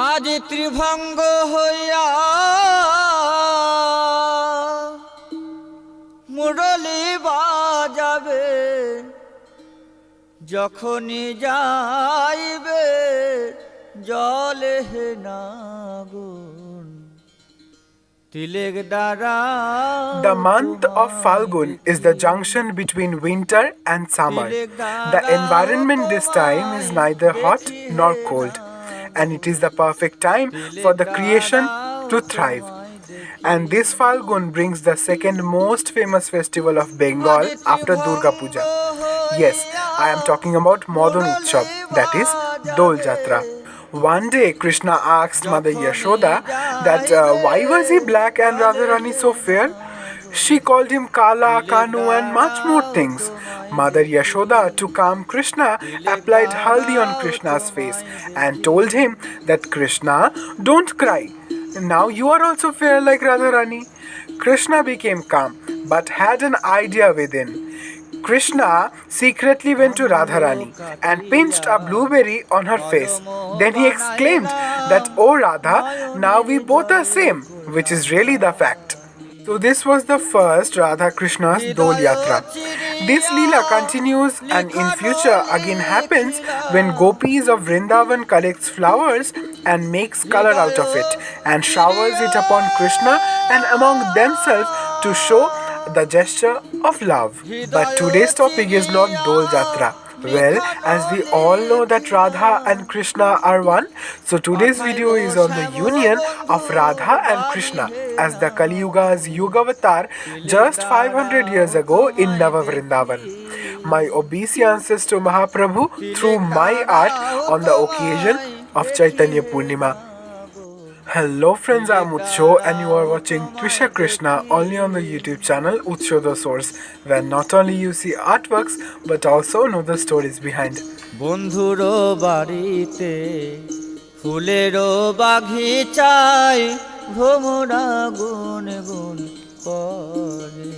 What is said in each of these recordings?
আজ ত্রিভঙ্গ হইয়া মুরলি বাজাবে যখনই যাইবে জলে নাগুন তিলেক দ্বারা। The month of Phalgun is the junction between winter and summer. The environment this time is neither hot nor cold, and it is the perfect time for the creation to thrive. And this Phalgun brings the second most famous festival of Bengal after Durga Puja. Yes, I am talking about Madan Utsav, that is Dol Jatra. One day Krishna asked Mother Yashoda that why was he black and Radharani so fair? She called him Kala, Kanu and much more things. Mother Yashoda, to calm Krishna, applied Haldi on Krishna's face and told him that Krishna, don't cry. Now you are also fair like Radharani. Krishna became calm but had an idea within. Krishna secretly went to Radharani and pinched a blueberry on her face. Then he exclaimed that, "Oh Radha, now we both are same," which is really the fact. So this was the first Radha Krishna's Dol Yatra. This Leela continues and in future again happens when gopis of Vrindavan collects flowers and makes color out of it and showers it upon Krishna and among themselves to show the gesture of love. But today's topic is not Dol Jatra. Well, as we all know that Radha and Krishna are one, so today's video is on the union of Radha and Krishna as the Kali Yuga's Yugavatar just 500 years ago in Nava Vrindavan. My obeisance to Mahaprabhu through my art on the occasion of Chaitanya Purnima. Hello friends, I am Utsho and you are watching Tvisakrishna only on the YouTube channel Utsho the Source, where not only you see artworks but also know the stories behind. বন্ধুরো বাড়িতে ফুলেরও বাগিচায় ভ্রমরা গুন গুন করে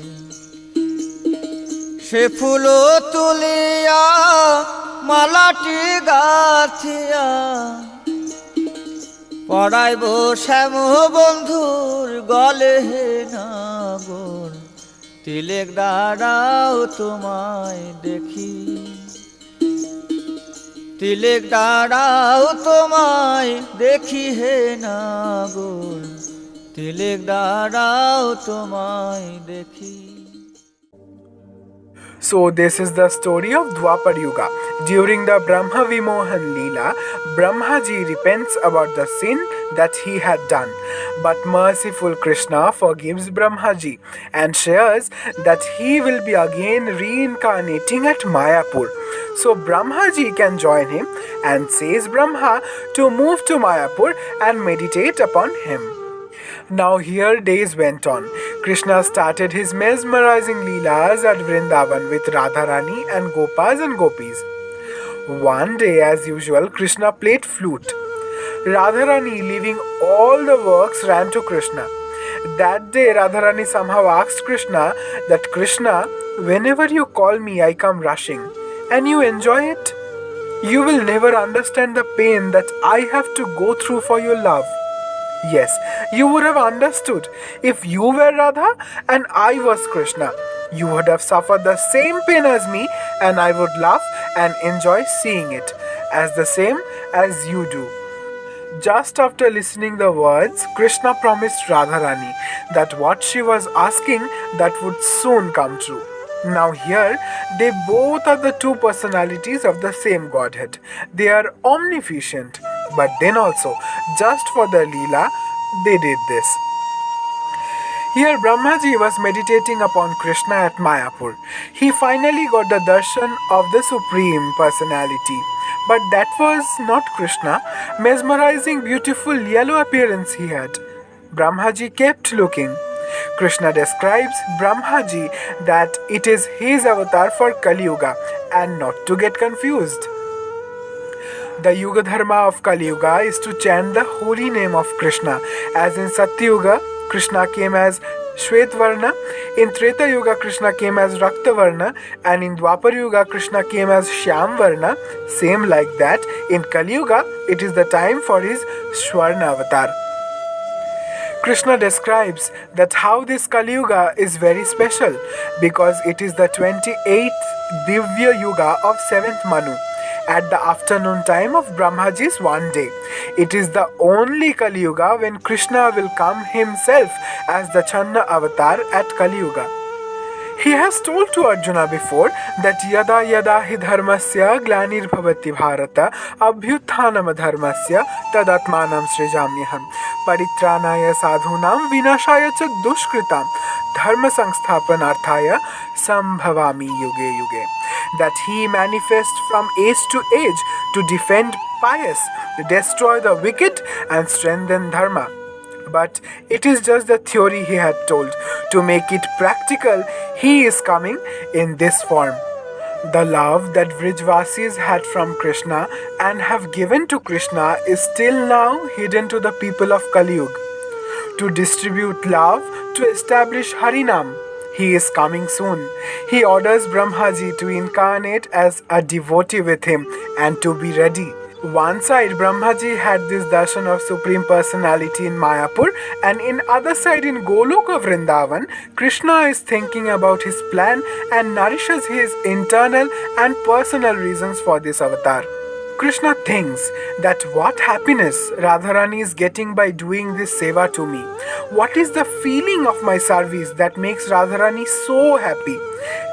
সে ফুলো তুলিয়া মালাটি গাথিয়া পড়াইব শ্যাম বন্ধুর গলে হে নাগর তিলেক দাঁড়াও তোমায় দেখি তিলেক দাঁড়াও তোমায় দেখি হে নাগর তিলেক দাঁড়াও তোমায় দেখি. So this is the story of Dwapar Yuga. During the Brahma Vimohan Leela, Brahmaji repents about the sin that he had done. But merciful Krishna forgives Brahmaji and shares that he will be again reincarnating at Mayapur. So Brahmaji can join him and says Brahma to move to Mayapur and meditate upon him. Now here days went on. Krishna started his mesmerizing leelas at Vrindavan with Radharani and Gopas and Gopis. One day, as usual, Krishna played flute. Radharani, leaving all the works, ran to Krishna. That day, Radharani somehow asked Krishna that, "Krishna, whenever you call me, I come rushing, and you enjoy it. You will never understand the pain that I have to go through for your love." Yes, you would have understood if you were Radha and I was Krishna. You would have suffered the same pain as me and I would laugh and enjoy seeing it as the same as you do. Just after listening the words, Krishna promised Radharani that what she was asking that would soon come true. Now here, they both are the two personalities of the same Godhead. They are omniscient. But then also, just for the Leela, they did this. Here Brahmaji was meditating upon Krishna at Mayapur. He finally got the darshan of the Supreme Personality. But that was not Krishna. Mesmerizing, beautiful yellow appearance he had. Brahmaji kept looking. Krishna describes Brahmaji that it is his avatar for Kali Yuga and not to get confused. The Yuga Dharma of Kali Yuga is to chant the holy name of Krishna. As in Satyuga, Krishna came as Shvetvarna. In Treta Yuga, Krishna came as Raktavarna, and in Dwapar Yuga, Krishna came as Shyamvarna. Same like that, in Kali Yuga, it is the time for his Swarna avatar. Krishna describes that how this Kali Yuga is very special because it is the 28th Divya Yuga of 7th Manu at the afternoon time of Brahmaji's one day. It is the only Kali Yuga when Krishna will come himself as the Channa avatar at Kali Yuga. He has told to Arjuna before that yada yada hi dharmasya glanir bhavati bharata abhyutthanam dharmasya tadatmanam srijamyaham paritranaya sadhunam vinashaya cha dushkritam dharma samsthapanarthaya sambhavami yuge yuge. That he manifests from age to age to defend pious, destroy the wicked and strengthen dharma. But it is just the theory he had told. To make it practical, he is coming in this form. The love that Vrijvasis had from Krishna and have given to Krishna is still now hidden to the people of Kali Yuga. To distribute love, to establish Harinam, he is coming soon. He orders Brahmaji to incarnate as a devotee with him and to be ready. One side Brahmaji had this darshan of Supreme Personality in Mayapur, and in other side in Goloka Vrindavan, Krishna is thinking about his plan and nourishes his internal and personal reasons for this avatar. Krishna thinks that what happiness Radharani is getting by doing this seva to me. What is the feeling of my service that makes Radharani so happy?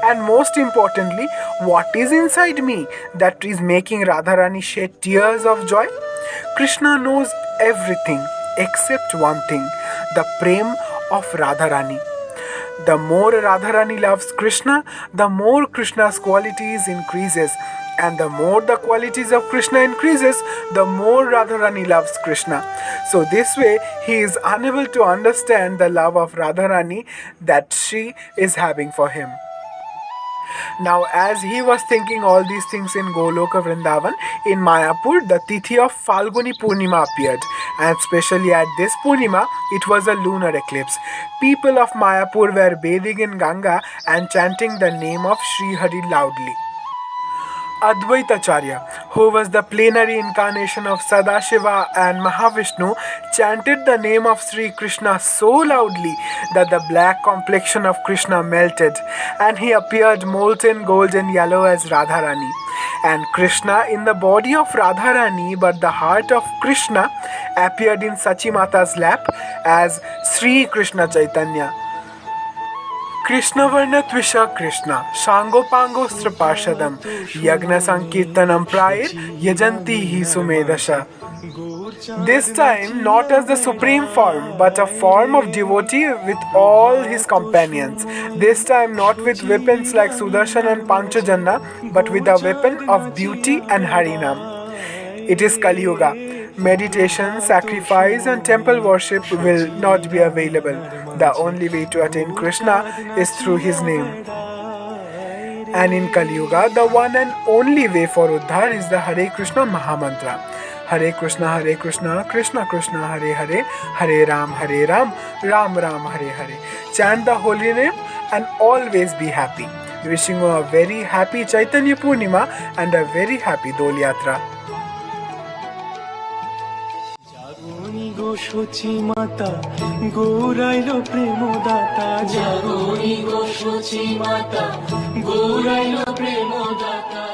And most importantly, what is inside me that is making Radharani shed tears of joy? Krishna knows everything except one thing, the prem of Radharani. The more Radharani loves Krishna, the more Krishna's qualities increases. And the more the qualities of Krishna increases, the more Radharani loves Krishna. So this way, he is unable to understand the love of Radharani that she is having for him. Now, as he was thinking all these things in Goloka Vrindavan, in Mayapur, the Tithi of Phalguni Purnima appeared. And especially at this Purnima, it was a lunar eclipse. People of Mayapur were bathing in Ganga and chanting the name of Sri Hari loudly. Advaitacharya, who was the plenary incarnation of Sadashiva and Mahavishnu, chanted the name of Sri Krishna so loudly that the black complexion of Krishna melted and he appeared molten golden yellow as Radharani. And Krishna in the body of Radharani but the heart of Krishna appeared in Sachimata's lap as Sri Krishna Chaitanya. Krishna Varna Tvisakrishna Shangopango Strapashadam Yagna Sankirtanam Prayir Yajanti Hi Sumedasha. This time not as the supreme form but a form of devotee with all his companions. This time not with weapons like Sudarshan and Panchajanna but with a weapon of beauty and Harinam. It is Kali Yuga. Meditation, sacrifice and temple worship will not be available. The only way to attain Krishna is through his name. And in Kali Yuga, the one and only way for Uddhar is the Hare Krishna Mahamantra. Hare Krishna, Krishna Krishna, Hare Hare, Hare Ram, Ram Ram, Hare Hare. Chant the holy name and always be happy. Wishing you a very happy Chaitanya Purnima and a very happy Dol Yatra. Sachi মাতা গৌরাইল প্রেম দাতা জাগরি গো সচি মাতা গৌরাইল প্রেম দাতা।